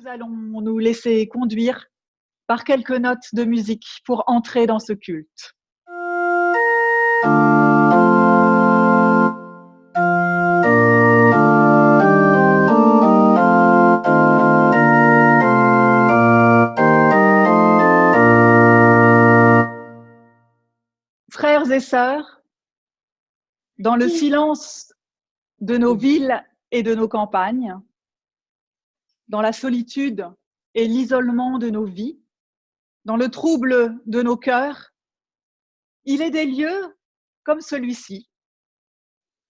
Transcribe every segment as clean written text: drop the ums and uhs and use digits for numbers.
Nous allons nous laisser conduire par quelques notes de musique pour entrer dans ce culte. Frères et sœurs, dans le silence de nos villes et de nos campagnes, dans la solitude et l'isolement de nos vies, dans le trouble de nos cœurs, il est des lieux comme celui-ci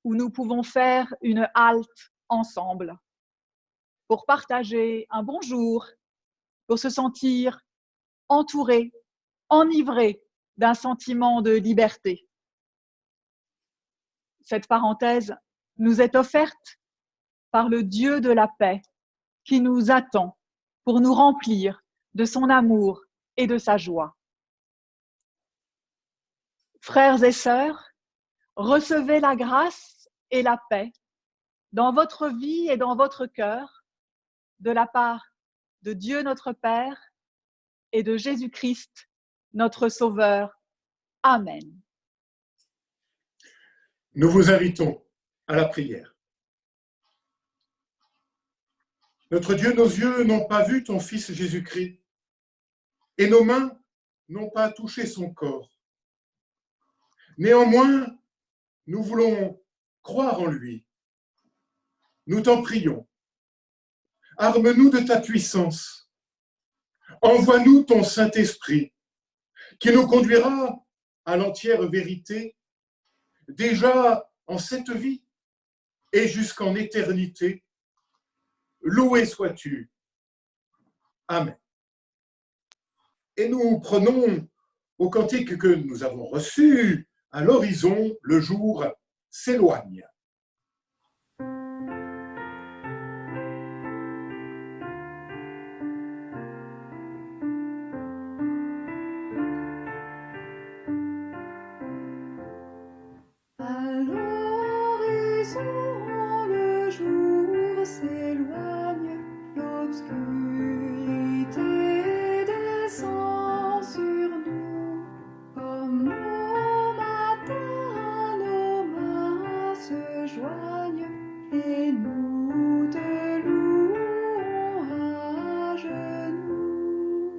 où nous pouvons faire une halte ensemble pour partager un bonjour, pour se sentir entouré, enivré d'un sentiment de liberté. Cette parenthèse nous est offerte par le Dieu de la paix qui nous attend pour nous remplir de son amour et de sa joie. Frères et sœurs, recevez la grâce et la paix dans votre vie et dans votre cœur de la part de Dieu notre Père et de Jésus-Christ notre Sauveur. Amen. Nous vous invitons à la prière. Notre Dieu, nos yeux n'ont pas vu ton Fils Jésus-Christ et nos mains n'ont pas touché son corps. Néanmoins, nous voulons croire en lui. Nous t'en prions. Arme-nous de ta puissance. Envoie-nous ton Saint-Esprit qui nous conduira à l'entière vérité, déjà en cette vie et jusqu'en éternité. Loué sois-tu. Amen. Et nous prenons au cantique que nous avons reçu à l'horizon, le jour s'éloigne. À l'horizon, le jour s'éloigne, l'obscurité descend sur nous. Comme au matin, nos mains se joignent et nous te louons à genoux.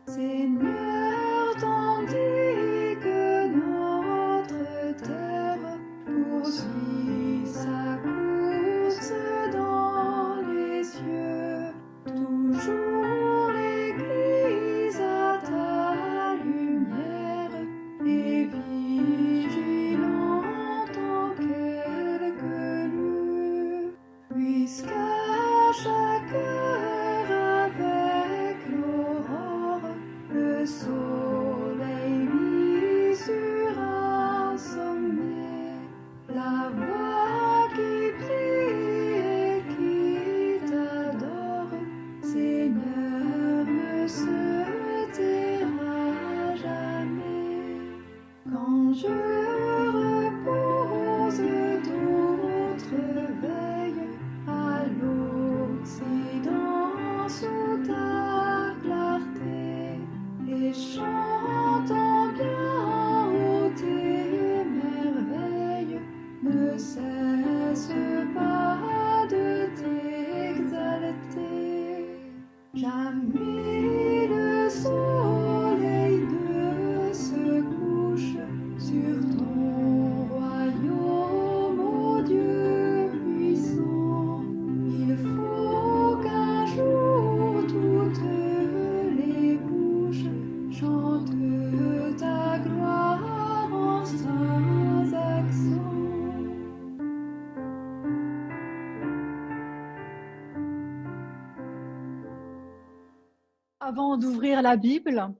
Seigneur, tandis que notre terre poursuit sa course dans les cieux, toujours l'Église à ta lumière est vigilante en quelque lieu, puisqu'à chaque heure avec l'aurore, le soleil lit sur un sommet la voix qui prie et qui t'adore. Seigneur, ne se taira jamais. Quand je repose, d'autres veillent à l'Occident sous ta clarté et chantant bien haut tes merveilles, ne cesse pas de t'exalter. Jamais le soleil ne se couche sur ton royaume, ô Dieu puissant. Il faut qu'un jour toutes les bouches chantent ta gloire en saints accents. Avant d'ouvrir la Bible,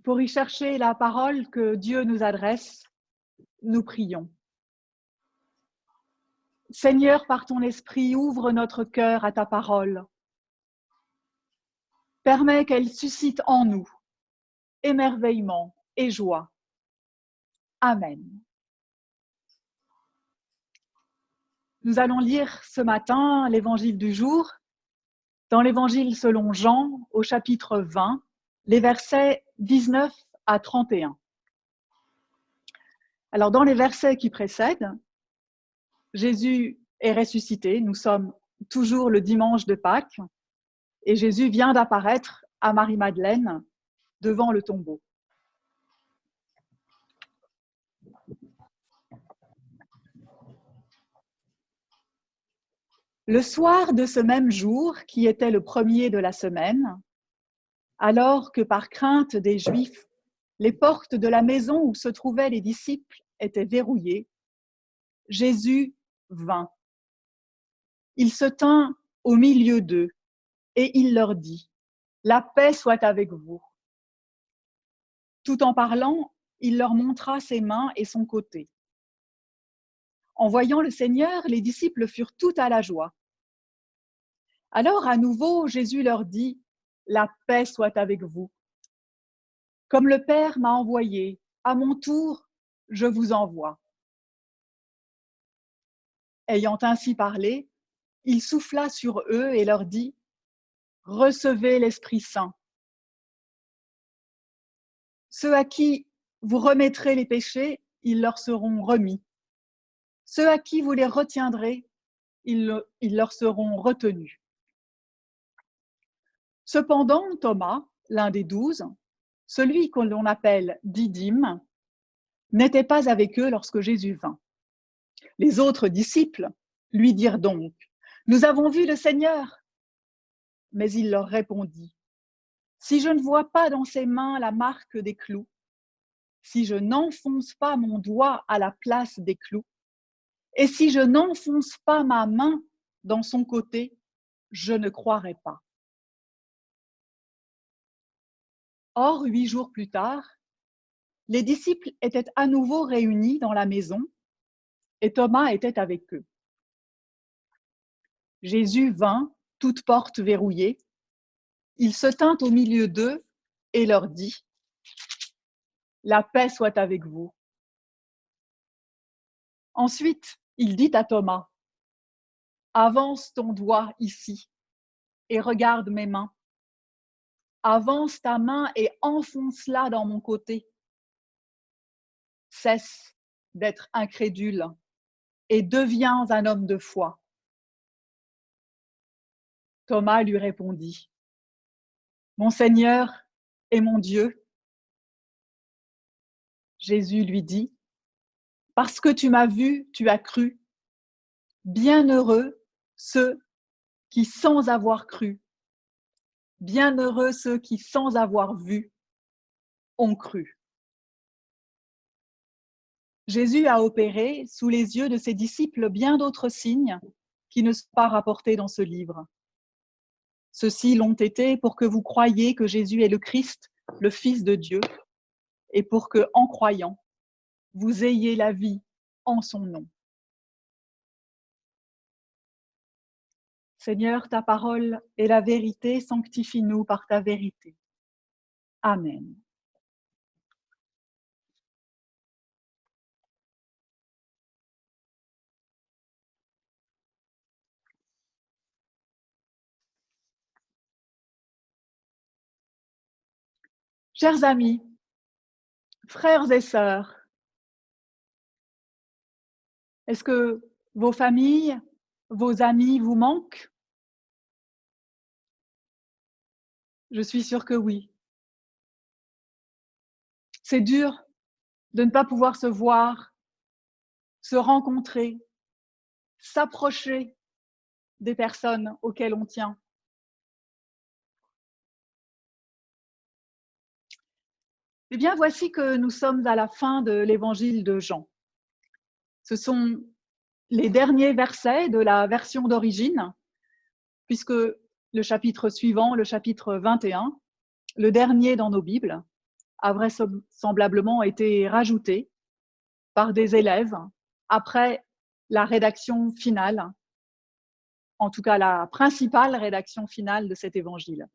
pour y chercher la parole que Dieu nous adresse, nous prions. Seigneur, par ton esprit, ouvre notre cœur à ta parole. Permets qu'elle suscite en nous émerveillement et joie. Amen. Nous allons lire ce matin l'évangile du jour dans l'Évangile selon Jean, au chapitre 20, les versets 19 à 31. Alors, dans les versets qui précèdent, Jésus est ressuscité, nous sommes toujours le dimanche de Pâques, et Jésus vient d'apparaître à Marie-Madeleine devant le tombeau. Le soir de ce même jour, qui était le premier de la semaine, alors que par crainte des Juifs, les portes de la maison où se trouvaient les disciples étaient verrouillées, Jésus vint. Il se tint au milieu d'eux et il leur dit : « La paix soit avec vous. » Tout en parlant, il leur montra ses mains et son côté. En voyant le Seigneur, les disciples furent tout à la joie. Alors à nouveau, Jésus leur dit : « La paix soit avec vous. Comme le Père m'a envoyé, à mon tour, je vous envoie. » Ayant ainsi parlé, il souffla sur eux et leur dit : « Recevez l'Esprit Saint. Ceux à qui vous remettrez les péchés, ils leur seront remis. Ceux à qui vous les retiendrez, ils leur seront retenus. » Cependant, Thomas, l'un des 12, celui que l'on appelle Didyme, n'était pas avec eux lorsque Jésus vint. Les autres disciples lui dirent donc : « Nous avons vu le Seigneur. » Mais il leur répondit : « Si je ne vois pas dans ses mains la marque des clous, si je n'enfonce pas mon doigt à la place des clous, et si je n'enfonce pas ma main dans son côté, je ne croirai pas. » Or, 8 jours plus tard, les disciples étaient à nouveau réunis dans la maison et Thomas était avec eux. Jésus vint, toutes portes verrouillées. Il se tint au milieu d'eux et leur dit : « La paix soit avec vous. » Ensuite, il dit à Thomas : « Avance ton doigt ici et regarde mes mains. Avance ta main et enfonce-la dans mon côté. Cesse d'être incrédule et deviens un homme de foi. » Thomas lui répondit : « Mon Seigneur et mon Dieu. » Jésus lui dit : « Parce que tu m'as vu, tu as cru. Bienheureux ceux qui, sans avoir cru, bienheureux ceux qui, sans avoir vu, ont cru. » Jésus a opéré sous les yeux de ses disciples bien d'autres signes qui ne sont pas rapportés dans ce livre. Ceux-ci l'ont été pour que vous croyiez que Jésus est le Christ, le Fils de Dieu, et pour que, en croyant, vous ayez la vie en son nom. Seigneur, ta parole est la vérité, sanctifie-nous par ta vérité. Amen. Chers amis, frères et sœurs, est-ce que vos familles, vos amis vous manquent ? Je suis sûre que oui. C'est dur de ne pas pouvoir se voir, se rencontrer, s'approcher des personnes auxquelles on tient. Eh bien, voici que nous sommes à la fin de l'évangile de Jean. Ce sont les derniers versets de la version d'origine, puisque le chapitre suivant, le chapitre 21, le dernier dans nos Bibles, a vraisemblablement été rajouté par des élèves après la rédaction finale, en tout cas la principale rédaction finale de cet évangile.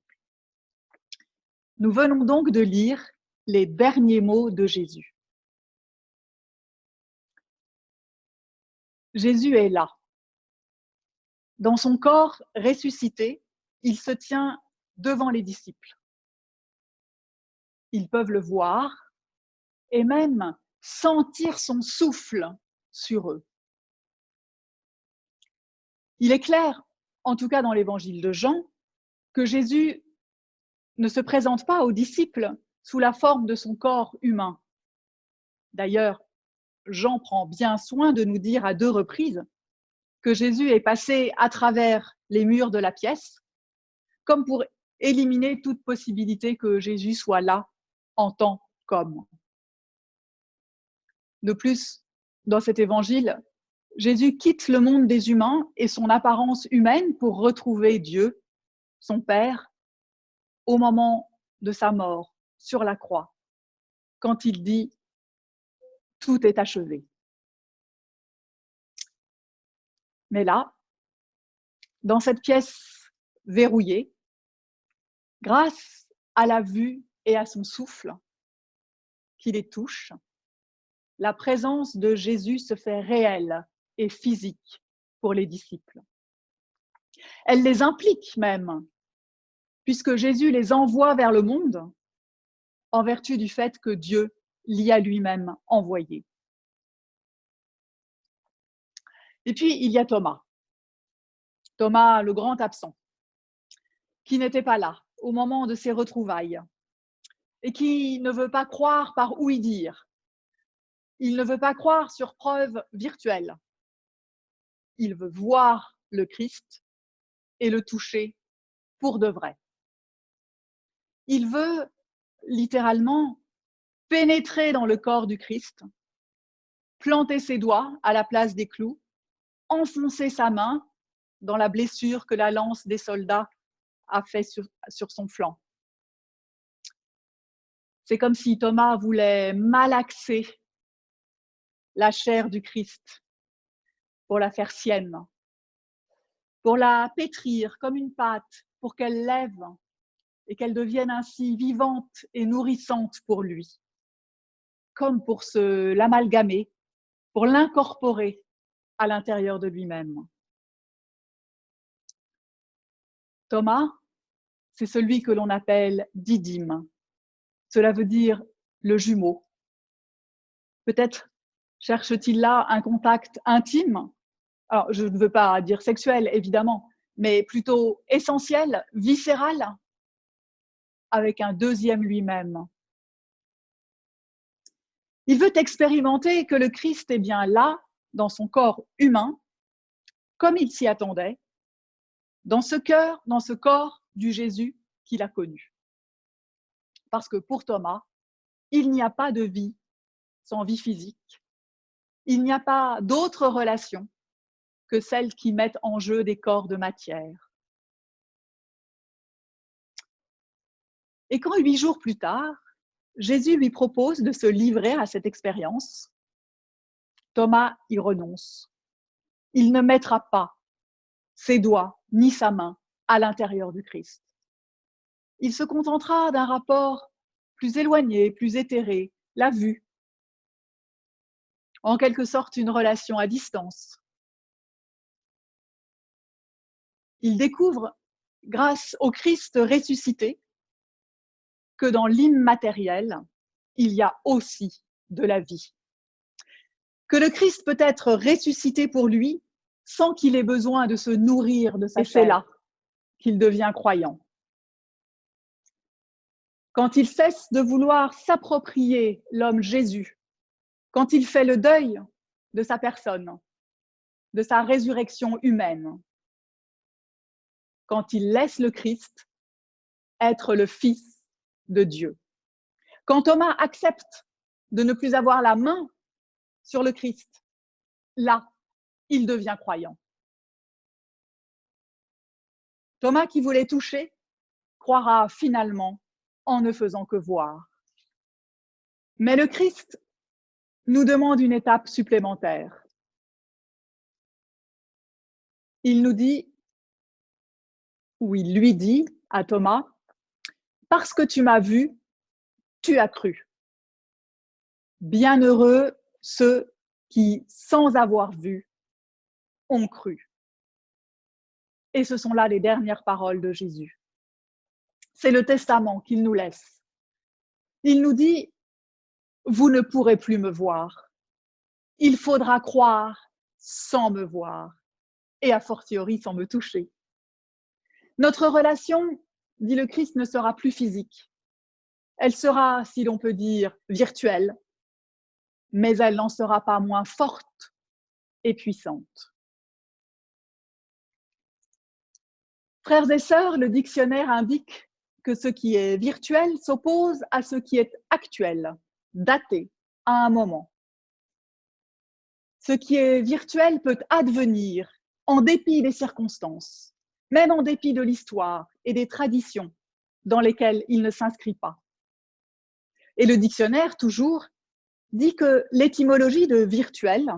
Nous venons donc de lire les derniers mots de Jésus. Jésus est là. Dans son corps ressuscité, il se tient devant les disciples. Ils peuvent le voir et même sentir son souffle sur eux. Il est clair, en tout cas dans l'évangile de Jean, que Jésus ne se présente pas aux disciples sous la forme de son corps humain. D'ailleurs, Jean prend bien soin de nous dire à 2 reprises que Jésus est passé à travers les murs de la pièce, comme pour éliminer toute possibilité que Jésus soit là en tant qu'homme. De plus, dans cet évangile, Jésus quitte le monde des humains et son apparence humaine pour retrouver Dieu, son Père, au moment de sa mort sur la croix, quand il dit « Tout est achevé ». Mais là, dans cette pièce verrouillée, grâce à la vue et à son souffle qui les touche, la présence de Jésus se fait réelle et physique pour les disciples. Elle les implique même, puisque Jésus les envoie vers le monde en vertu du fait que Dieu l'y a lui-même envoyé. Et puis, il y a Thomas, le grand absent, qui n'était pas là au moment de ces retrouvailles et qui ne veut pas croire par ouï-dire. Il ne veut pas croire sur preuve virtuelle. Il veut voir le Christ et le toucher pour de vrai. Il veut littéralement pénétrer dans le corps du Christ, planter ses doigts à la place des clous, enfoncer sa main dans la blessure que la lance des soldats a fait sur son flanc. C'est comme si Thomas voulait malaxer la chair du Christ pour la faire sienne, pour la pétrir comme une pâte, pour qu'elle lève et qu'elle devienne ainsi vivante et nourrissante pour lui, comme pour l'amalgamer, pour l'incorporer à l'intérieur de lui-même. Thomas, c'est celui que l'on appelle Didyme. Cela veut dire le jumeau. Peut-être cherche-t-il là un contact intime. Alors, je ne veux pas dire sexuel, évidemment, mais plutôt essentiel, viscéral, avec un deuxième lui-même. Il veut expérimenter que le Christ est bien là, dans son corps humain, comme il s'y attendait, dans ce cœur, dans ce corps du Jésus qu'il a connu. Parce que pour Thomas, il n'y a pas de vie sans vie physique. Il n'y a pas d'autre relation que celles qui mettent en jeu des corps de matière. Et quand 8 jours plus tard, Jésus lui propose de se livrer à cette expérience, Thomas y renonce. Il ne mettra pas ses doigts ni sa main à l'intérieur du Christ. Il se contentera d'un rapport plus éloigné, plus éthéré, la vue, en quelque sorte une relation à distance. Il découvre, grâce au Christ ressuscité, que dans l'immatériel, il y a aussi de la vie. Que le Christ peut être ressuscité pour lui sans qu'il ait besoin de se nourrir de sa chair. Et c'est là qu'il devient croyant. Quand il cesse de vouloir s'approprier l'homme Jésus, quand il fait le deuil de sa personne, de sa résurrection humaine, quand il laisse le Christ être le Fils de Dieu. Quand Thomas accepte de ne plus avoir la main sur le Christ, là, il devient croyant. Thomas qui voulait toucher, croira finalement en ne faisant que voir. Mais le Christ nous demande une étape supplémentaire. Il nous dit, ou il lui dit à Thomas, « Parce que tu m'as vu, tu as cru. Bienheureux ceux qui, sans avoir vu, ont cru. » Et ce sont là les dernières paroles de Jésus. C'est le testament qu'il nous laisse. Il nous dit, vous ne pourrez plus me voir. Il faudra croire sans me voir, et a fortiori sans me toucher. Notre relation, dit le Christ, ne sera plus physique. Elle sera, si l'on peut dire, virtuelle, mais elle n'en sera pas moins forte et puissante. Frères et sœurs, le dictionnaire indique que ce qui est virtuel s'oppose à ce qui est actuel, daté, à un moment. Ce qui est virtuel peut advenir en dépit des circonstances, même en dépit de l'histoire et des traditions dans lesquelles il ne s'inscrit pas. Et le dictionnaire, toujours, dit que l'étymologie de virtuel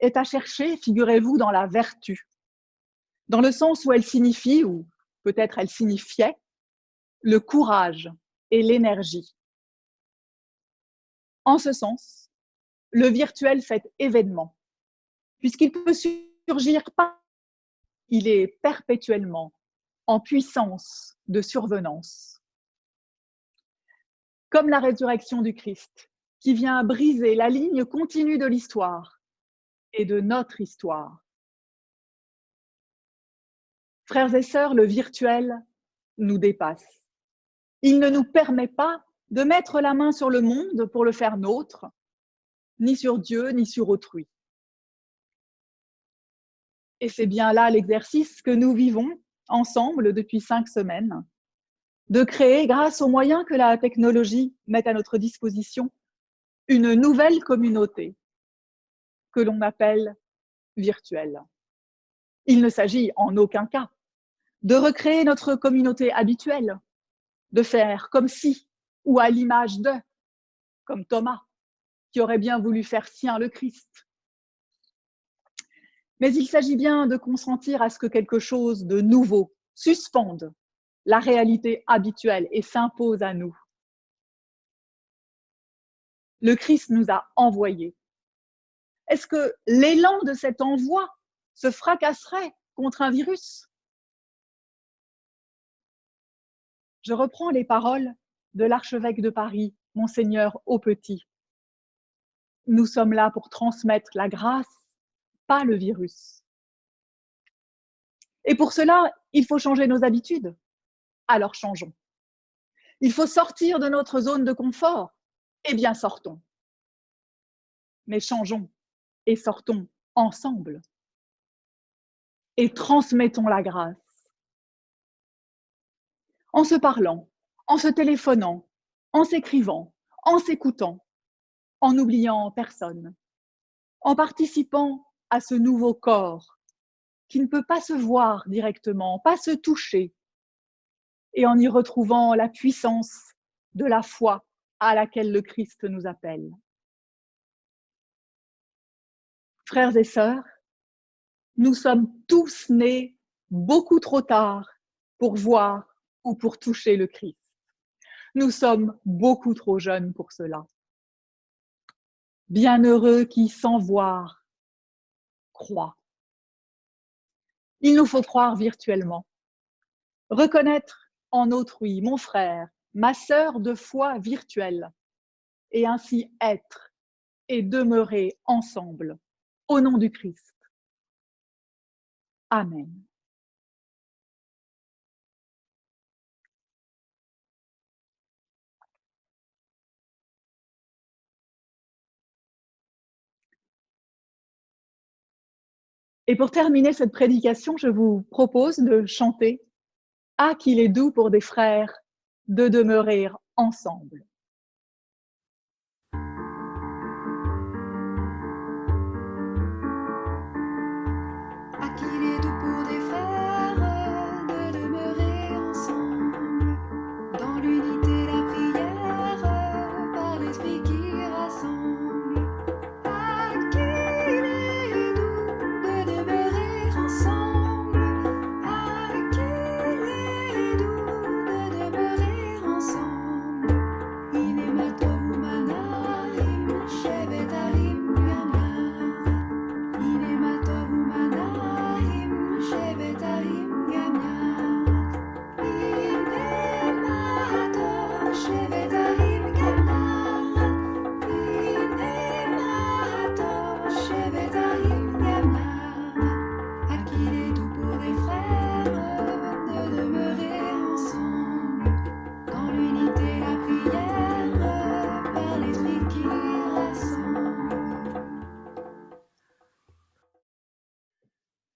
est à chercher, figurez-vous, dans la vertu, dans le sens où elle signifie, ou peut-être elle signifiait, le courage et l'énergie. En ce sens, le virtuel fait événement, puisqu'il peut surgir pas, il est perpétuellement en puissance de survenance. Comme la résurrection du Christ, qui vient briser la ligne continue de l'histoire et de notre histoire. Frères et sœurs, le virtuel nous dépasse. Il ne nous permet pas de mettre la main sur le monde pour le faire nôtre, ni sur Dieu, ni sur autrui. Et c'est bien là l'exercice que nous vivons ensemble depuis 5 semaines, de créer, grâce aux moyens que la technologie met à notre disposition, une nouvelle communauté que l'on appelle virtuelle. Il ne s'agit en aucun cas de recréer notre communauté habituelle, de faire comme si, ou à l'image de, comme Thomas, qui aurait bien voulu faire sien le Christ. Mais il s'agit bien de consentir à ce que quelque chose de nouveau suspende la réalité habituelle et s'impose à nous. Le Christ nous a envoyés. Est-ce que l'élan de cet envoi se fracasserait contre un virus? Je reprends les paroles de l'archevêque de Paris, Monseigneur Aupetit. Nous sommes là pour transmettre la grâce, pas le virus. Et pour cela, il faut changer nos habitudes. Alors changeons. Il faut sortir de notre zone de confort. Eh bien, sortons. Mais changeons et sortons ensemble. Et transmettons la grâce. En se parlant, en se téléphonant, en s'écrivant, en s'écoutant, en n'oubliant personne, en participant à ce nouveau corps qui ne peut pas se voir directement, pas se toucher, et en y retrouvant la puissance de la foi à laquelle le Christ nous appelle. Frères et sœurs, nous sommes tous nés beaucoup trop tard pour voir ou pour toucher le Christ. Nous sommes beaucoup trop jeunes pour cela. Bienheureux qui, sans voir, croient. Il nous faut croire virtuellement, reconnaître en autrui mon frère, ma sœur de foi virtuelle, et ainsi être et demeurer ensemble, au nom du Christ. Amen. Et pour terminer cette prédication, je vous propose de chanter « Ah, qu'il est doux pour des frères de demeurer ensemble ». Ah, qu'il est doux pour des frères de demeurer ensemble, dans l'unité la prière, par l'esprit qui rassemble. Ah, qu'il est doux de demeurer ensemble. Ah, qu'il est doux de demeurer ensemble,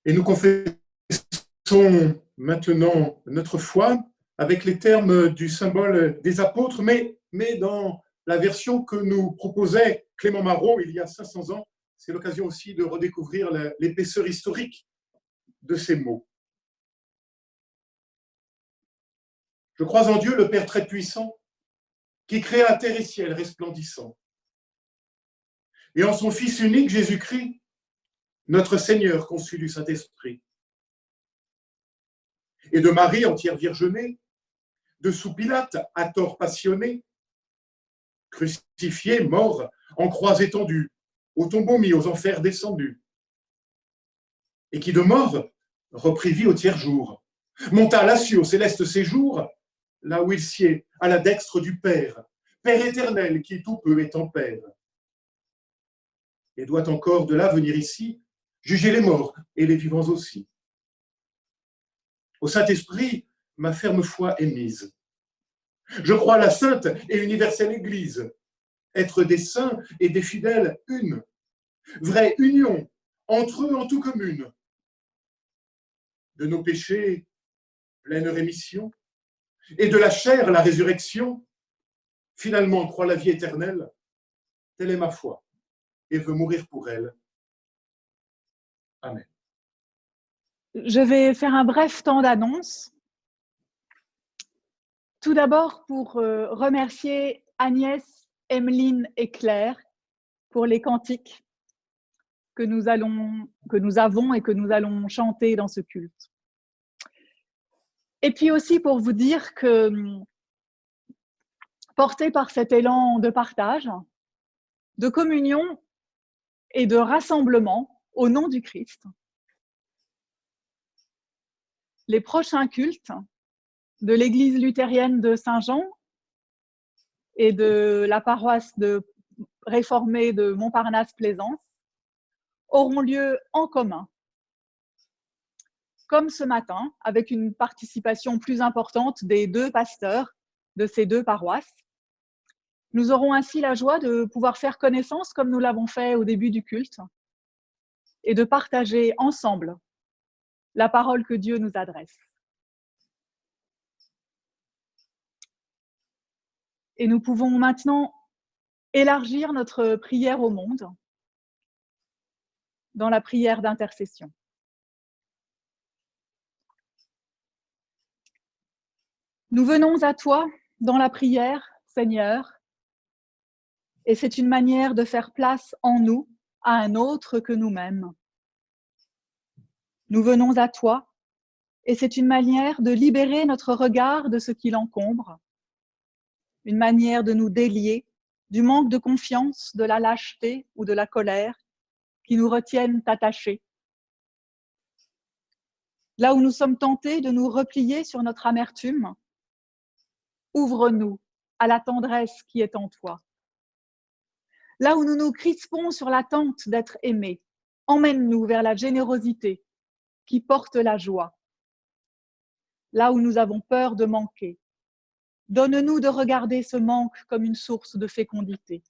Et nous confessons maintenant notre foi avec les termes du symbole des apôtres, mais dans la version que nous proposait Clément Marot il y a 500 ans. C'est l'occasion aussi de redécouvrir l'épaisseur historique de ces mots. Je crois en Dieu, le Père très puissant, qui créa terre et ciel resplendissant, et en son Fils unique, Jésus-Christ, notre Seigneur, conçu du Saint-Esprit, et de Marie, entière virgenée, de sous Pilate, à tort passionné, crucifié, mort, en croix étendue, au tombeau mis, aux enfers descendu, et qui de mort reprit vie au tiers jour, monta à la cieux, au céleste séjour, là où il sied, à la dextre du Père, Père éternel, qui tout peut et tempère, et doit encore de là venir ici, juger les morts et les vivants aussi. Au Saint-Esprit, ma ferme foi est mise. Je crois à la sainte et universelle Église, être des saints et des fidèles une, vraie union entre eux en tout commune. De nos péchés, pleine rémission, et de la chair, la résurrection, finalement, croit la vie éternelle. Telle est ma foi, et veut mourir pour elle. Amen. Je vais faire un bref temps d'annonce. Tout d'abord, pour remercier Agnès, Emeline et Claire pour les cantiques que nous avons et que nous allons chanter dans ce culte. Et puis aussi pour vous dire que, porté par cet élan de partage, de communion et de rassemblement au nom du Christ, les prochains cultes de l'église luthérienne de Saint-Jean et de la paroisse réformée de Montparnasse-Plaisance auront lieu en commun, comme ce matin, avec une participation plus importante des deux pasteurs de ces deux paroisses. Nous aurons ainsi la joie de pouvoir faire connaissance, comme nous l'avons fait au début du culte, et de partager ensemble la parole que Dieu nous adresse. Et nous pouvons maintenant élargir notre prière au monde dans la prière d'intercession. Nous venons à toi dans la prière, Seigneur, et c'est une manière de faire place en nous à un autre que nous-mêmes. Nous venons à toi, et c'est une manière de libérer notre regard de ce qui l'encombre, une manière de nous délier du manque de confiance, de la lâcheté ou de la colère qui nous retiennent attachés. Là où nous sommes tentés de nous replier sur notre amertume, ouvre-nous à la tendresse qui est en toi. Là où nous nous crispons sur l'attente d'être aimés, emmène-nous vers la générosité qui porte la joie. Là où nous avons peur de manquer, donne-nous de regarder ce manque comme une source de fécondité.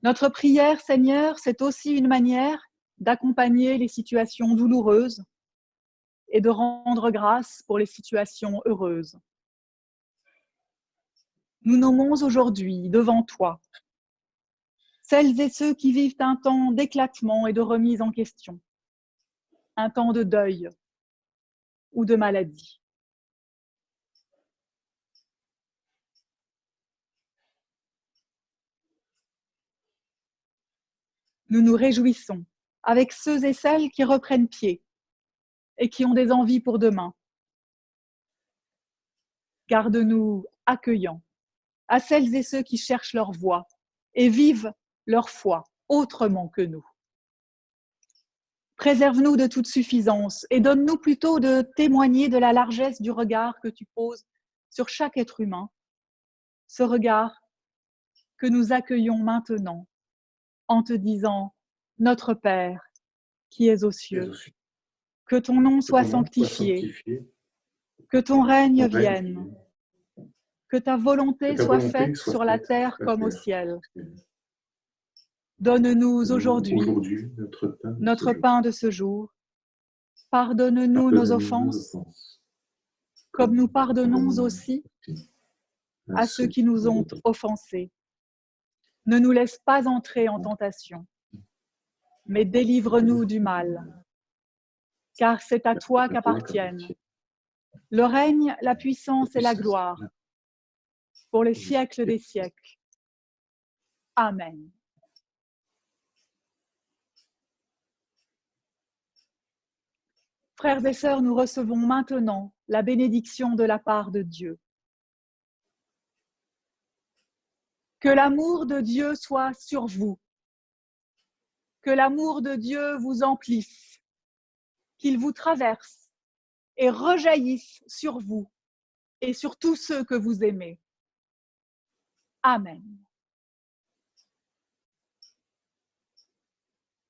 Notre prière, Seigneur, c'est aussi une manière d'accompagner les situations douloureuses et de rendre grâce pour les situations heureuses. Nous nommons aujourd'hui devant toi celles et ceux qui vivent un temps d'éclatement et de remise en question, un temps de deuil ou de maladie. Nous nous réjouissons avec ceux et celles qui reprennent pied et qui ont des envies pour demain. Garde-nous accueillants à celles et ceux qui cherchent leur voie et vivent leur foi autrement que nous. Préserve-nous de toute suffisance et donne-nous plutôt de témoigner de la largesse du regard que tu poses sur chaque être humain, ce regard que nous accueillons maintenant en te disant « Notre Père qui es aux cieux, que ton nom soit sanctifié, que ton règne vienne, que ta volonté soit faite sur la terre comme au ciel. Donne-nous aujourd'hui aujourd'hui notre pain de ce jour. Pardonne-nous nos offenses, comme nous pardonnons aussi à ceux qui nous ont offensés. Ne nous laisse pas entrer en tentation, mais délivre-nous du mal. Car c'est à toi qu'appartiennent le règne, la puissance et la gloire, pour les siècles des siècles. Amen. Frères et sœurs, nous recevons maintenant la bénédiction de la part de Dieu. Que l'amour de Dieu soit sur vous. Que l'amour de Dieu vous emplisse, qu'il vous traverse et rejaillisse sur vous et sur tous ceux que vous aimez. Amen.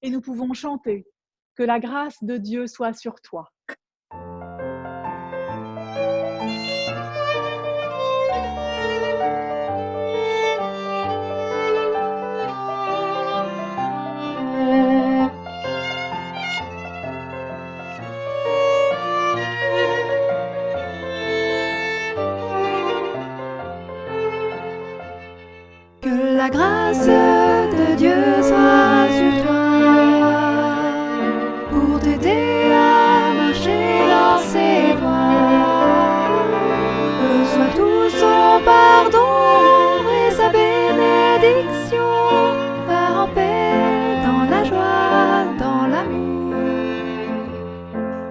Et nous pouvons chanter « Que la grâce de Dieu soit sur toi ». Que la grâce de Dieu soit sur toi, pour t'aider à marcher dans ses voies. Reçois tout son pardon et sa bénédiction. Va en paix, dans la joie, dans l'amour.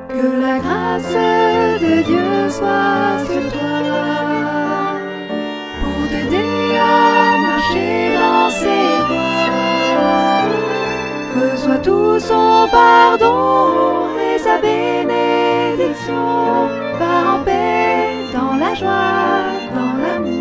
Que la grâce de Dieu soit sur toi, pour t'aider à marcher dans ses voies. Reçois tout son pardon et sa bénédiction. Va en paix, dans la joie, dans l'amour.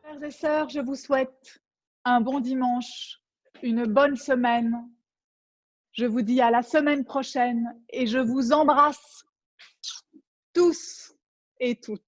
Frères et sœurs, je vous souhaite un bon dimanche, une bonne semaine. Je vous dis à la semaine prochaine et je vous embrasse tous et toutes.